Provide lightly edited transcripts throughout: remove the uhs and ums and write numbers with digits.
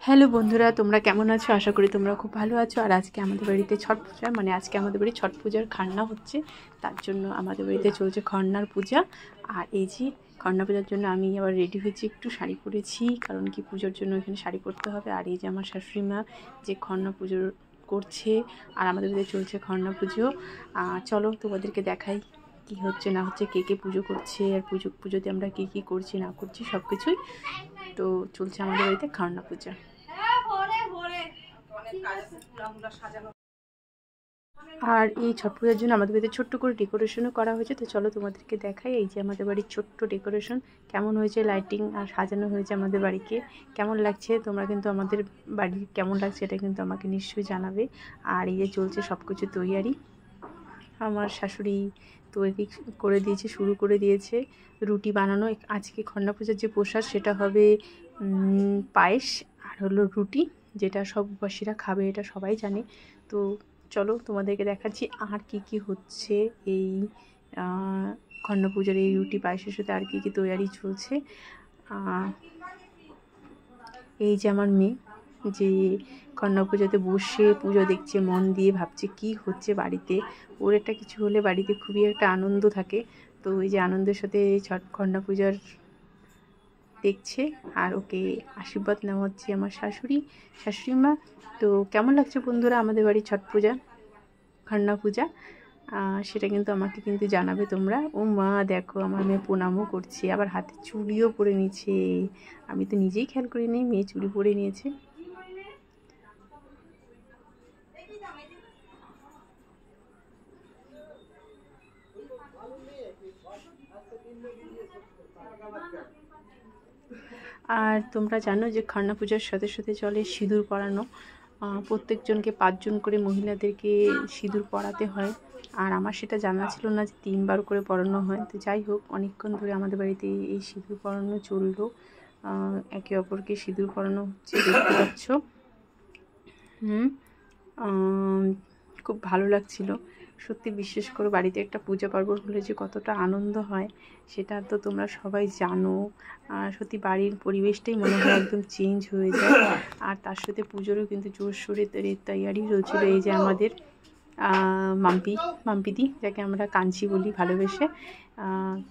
Hello বন্ধুরা, তোমরা কেমন আছো? আশা করি তোমরা খুব ভালো আছো। আর আজকে আমাদের বাড়িতে ছট পূজা, মানে আজকে আমাদের বাড়ি ছট পূজার খান্না হচ্ছে, তার জন্য আমাদের বাড়িতে চলছে খরনার পূজা। আর এই যে খরনা পূজার জন্য আমি আবার রেডি হয়েছি, একটু শাড়ি পরেছি, কারণ কি পুজোর জন্য এখানে শাড়ি পরতে হবে। আর এই যে আমার শাশুড়ি মা যে খরনা পুজো করছে, আর আমাদের বাড়িতে চলছে খরনা পুজো। চলো তোমাদেরকে দেখাই কি হচ্ছে না হচ্ছে, কে কে পুজো করছে, আর পুজোতে আমরা কী কী করছি না করছি সব কিছুই তো চলছে আমাদের বাড়িতে খরনা পূজা। আর এই ছট পূজার জন্য আমাদের বাড়িতে ছোট্ট করে ডেকোরেশনও করা হয়েছে, তো চলো তোমাদেরকে দেখাই। এই যে আমাদের বাড়ির ছোট্ট ডেকোরেশন কেমন হয়েছে, লাইটিং আর সাজানো হয়েছে আমাদের বাড়িকে কেমন লাগছে। তোমরা কিন্তু আমাদের বাড়ি কেমন লাগছে এটা কিন্তু আমাকে নিশ্চয়ই জানাবে। আর এই যে চলছে সব কিছু তৈয়ারি, আমার শাশুড়ি তৈরি করে দিয়েছে, শুরু করে দিয়েছে রুটি বানানো। আজকে খরনা পূজার যে প্রসাদ সেটা হবে পায়েস আর হলো রুটি, যেটা সব উপাসীরা খাবে, এটা সবাই জানে। তো চলো তোমাদেরকে দেখাচ্ছি আর কি কি হচ্ছে এই খরনা পূজার এই রুটি পায়েসের সাথে আর কি কি তৈয়ারি চলছে। এই যে আমার মেয়ে যে খরনা পুজোতে বসে পুজো দেখছে মন দিয়ে, ভাবছে কি হচ্ছে বাড়িতে। ওর একটা কিছু হলে বাড়িতে খুবই একটা আনন্দ থাকে, তো ওই যে আনন্দের সাথে খরনা পূজার দেখছে। আর ওকে আশীর্বাদ নেওয়া হচ্ছে আমার শাশুড়ি মা। তো কেমন লাগছে বন্ধুরা আমাদের বাড়ির ছট পূজা, খরনা পূজা, সেটা কিন্তু আমাকে কিন্তু জানাবে তোমরা। ও মা দেখো আমার মেয়ে প্রণামও করছে, আবার হাতে চুড়িও পরে নিয়েছে। আমি তো নিজেই খেয়াল করিনি, মেয়ে চুড়ি পরে নিয়েছে। আর তোমরা জানো যে খরনা পূজার সাথে সাথে চলে সিঁদুর পরানো। প্রত্যেকজনকে 5 জন করে মহিলাদেরকে সিঁদুর পরাতে হয়। আর আমার সেটা জানা ছিল না যে 3 বার করে পরানো হয়। তো যাই হোক, অনেকক্ষণ ধরে আমাদের বাড়িতে এই সিঁদুর পরানো চললো। একে অপরকে সিঁদুর পরানো হচ্ছে, দেখতে পাচ্ছ। খুব ভালো লাগছিল সত্যি। বিশেষ করে বাড়িতে একটা পূজা পার্বণ হলে যে কতটা আনন্দ হয় সেটা তো তোমরা সবাই জানো। সত্যি বাড়ির পরিবেশটাই মনে হয় একদম চেঞ্জ হয়ে যায়। আর তার সাথে পুজোরও কিন্তু জোরসোরে তৈয়ারি হয়েছিল। এই যে আমাদের মাম্পিদি, যাকে আমরা কাঞ্চি বলি ভালোবেসে,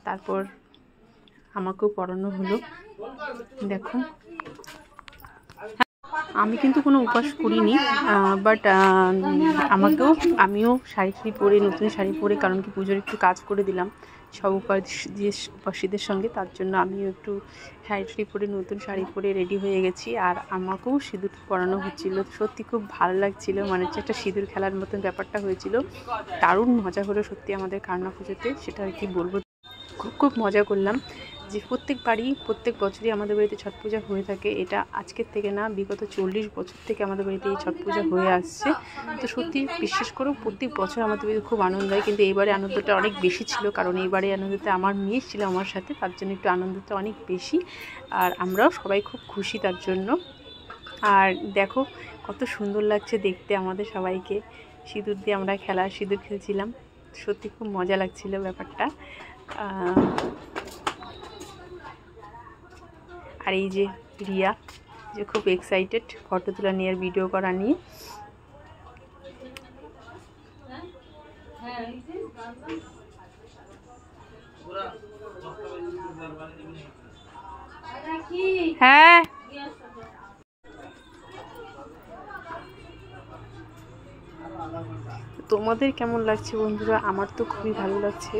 তারপর আমাকেও পরানো হলো। দেখো আমি কিন্তু কোনো উপাস করিনি, বাট আমিও শাড়ি পরে, নতুন শাড়ি পরে, কারণ কি পুজোর একটু কাজ করে দিলাম সব উপাসীদের সঙ্গে, তার জন্য আমিও একটু শাড়ি পরে, নতুন শাড়ি পরে রেডি হয়ে গেছি। আর আমাকেও সিঁদুর পরানো হচ্ছিল, সত্যি খুব ভালো লাগছিল, মানে হচ্ছে একটা সিঁদুর খেলার মতন ব্যাপারটা হয়েছিল। দারুণ মজা হলো সত্যি আমাদের খরনা পুজোতে, সেটা আর কি বলবো। খুব মজা করলাম। যে প্রত্যেক বছরই আমাদের বাড়িতে ছট পূজা হয়ে থাকে। এটা আজকের থেকে না, বিগত 40 বছর থেকে আমাদের বাড়িতে এই ছট পূজা হয়ে আসছে। তো সত্যি বিশ্বাস করো, প্রত্যেক বছর আমাদের বাড়িতে খুব আনন্দ হয়, কিন্তু এইবারে আনন্দটা অনেক বেশি ছিল, কারণ এইবারে আনন্দতে আমার মেয়ে ছিল আমার সাথে, তার জন্য একটু আনন্দটা অনেক বেশি। আর আমরাও সবাই খুব খুশি তার জন্য। আর দেখো কত সুন্দর লাগছে দেখতে আমাদের সবাইকে, সিঁদুর দিয়ে আমরা সিঁদুর খেলছিলাম। সত্যি খুব মজা লাগছিল ব্যাপারটা। আর এই যে রিয়া, যে খুব এক্সাইটেড ফটো তোলা নিয়ে আর ভিডিও করা নিয়ে। হ্যাঁ, তোমাদের কেমন লাগছে বন্ধুরা? আমার তো খুবই ভালো লাগছে,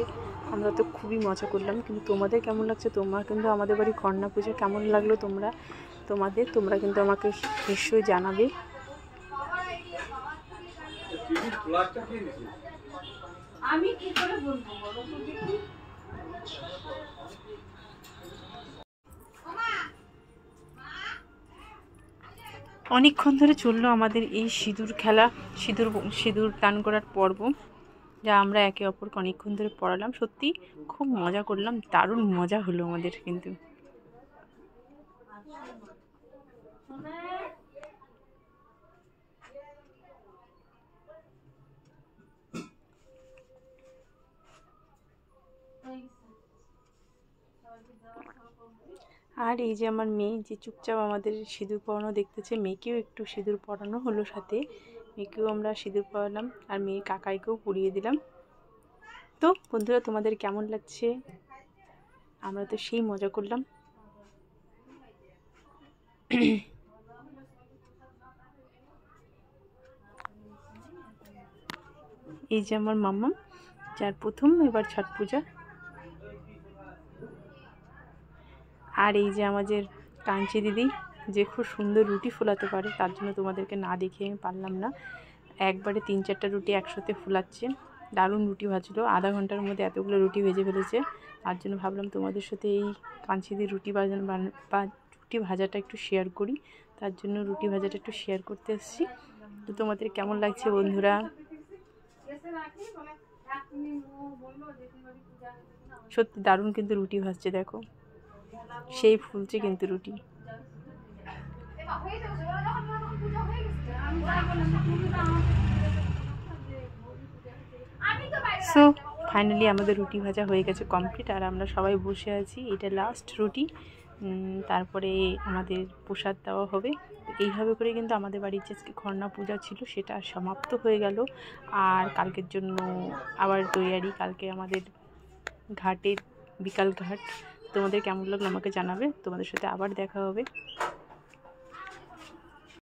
আমরা তো খুবই মজা করলাম। কিন্তু তোমাদের কেমন লাগছে? তোমরা কিন্তু আমাদের বাড়ি খরনা পুজো কেমন লাগলো তোমরা কিন্তু আমাকে নিশ্চয়ই জানাবে। আমি কি করে বলবো বলো তো দেখি। অনেকক্ষণ ধরে চললো আমাদের এই সিঁদুর খেলা, সিঁদুর দান করার পর্ব, যা আমরা একে অপরকে অনেকক্ষণ ধরে পড়ালাম। সত্যি খুব মজা করলাম, দারুণ মজা হলো আমাদের কিন্তু। আর এই যে আমার মেয়ে যে চুপচাপ আমাদের সিঁদুর পরানো দেখতেছে, মেয়েকেও একটু সিঁদুর পরানো হলো, সাথে মেয়েকেও আমরা সিঁদুর পরালাম আর মেয়ের কাকাইকেও পরিয়ে দিলাম। তো বন্ধুরা, তোমাদের কেমন লাগছে? আমরা তো সেই মজা করলাম। এই যে আমার মাম্মা, যার প্রথম এবার ছট পূজা। আর এই যে আমাদের কাঞ্চি দিদি, যে খুব সুন্দর রুটি ফোলাতে পারে, তার জন্য তোমাদেরকে না দেখিয়ে আমি পারলাম না, একবারে 3-4টা রুটি একসাথে ফোলাচ্ছে। দারুণ রুটি ভাজলো, আধা ঘন্টার মধ্যে এতগুলো রুটি ভেজে ফেলেছে। তার জন্য ভাবলাম তোমাদের সাথে এই কাঞ্চি দিয়ে রুটি রুটি ভাজাটা একটু শেয়ার করি, তার জন্য রুটি ভাজাটা একটু শেয়ার করতে এসেছি। তো তোমাদের কেমন লাগছে বন্ধুরা? সত্যি দারুণ কিন্তু রুটি ভাজছে, দেখো সেই ফুলছে কিন্তু রুটি। সো ফাইনালি আমাদের রুটি ভাজা হয়ে গেছে কমপ্লিট, আর আমরা সবাই বসে আছি, এটা লাস্ট রুটি। তারপরে আমাদের প্রসাদ দেওয়া হবে। এইভাবে করে কিন্তু আমাদের বাড়ির যে আজকে খরনা পূজা ছিল সেটা সমাপ্ত হয়ে গেল। আর কালকের জন্য আবার তৈয়ারি, কালকে আমাদের ঘাটের বিকাল ঘাট। তোমাদের কেমন লাগলো আমাকে জানাবে, তোমাদের সাথে আবার দেখা হবে।